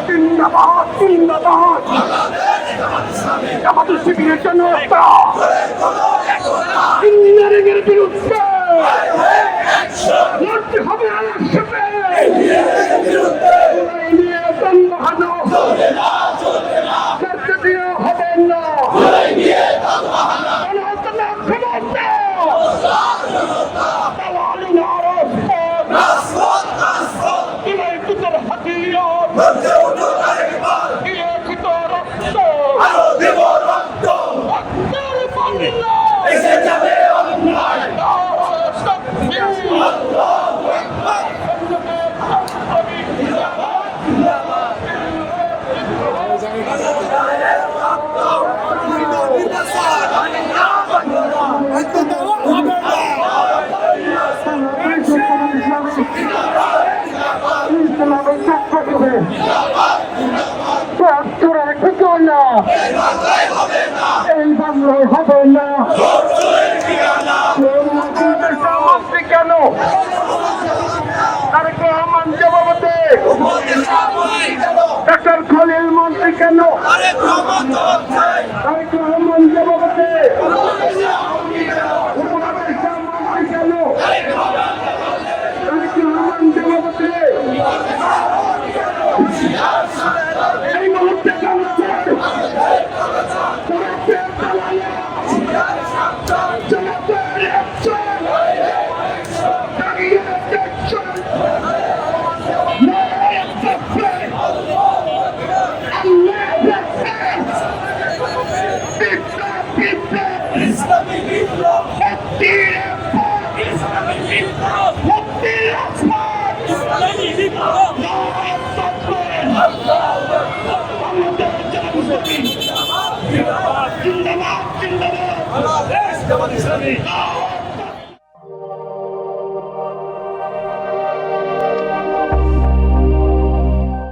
জিন্দাবাদ জিন্দাবাদ আমাদের শিবিরের জন্য ইঞ্জিনিয়ারিংয়ের বিরুদ্ধে লড়তে হবে আমার সাথে নিয়ে যানবাহন করতে দিয়ে হবে না এই বাংলায় হবে না মন্ত্রী কেন তারেক রহমান জবাবতে ডাক্তার খলিল মন্ত্রী কেন তারেক রহমান জবাবতে মন্ত্রী কেন তারেক রহমান জবাবতে এই মুহূর্তে জিন্দাবাদ জিন্দাবাদ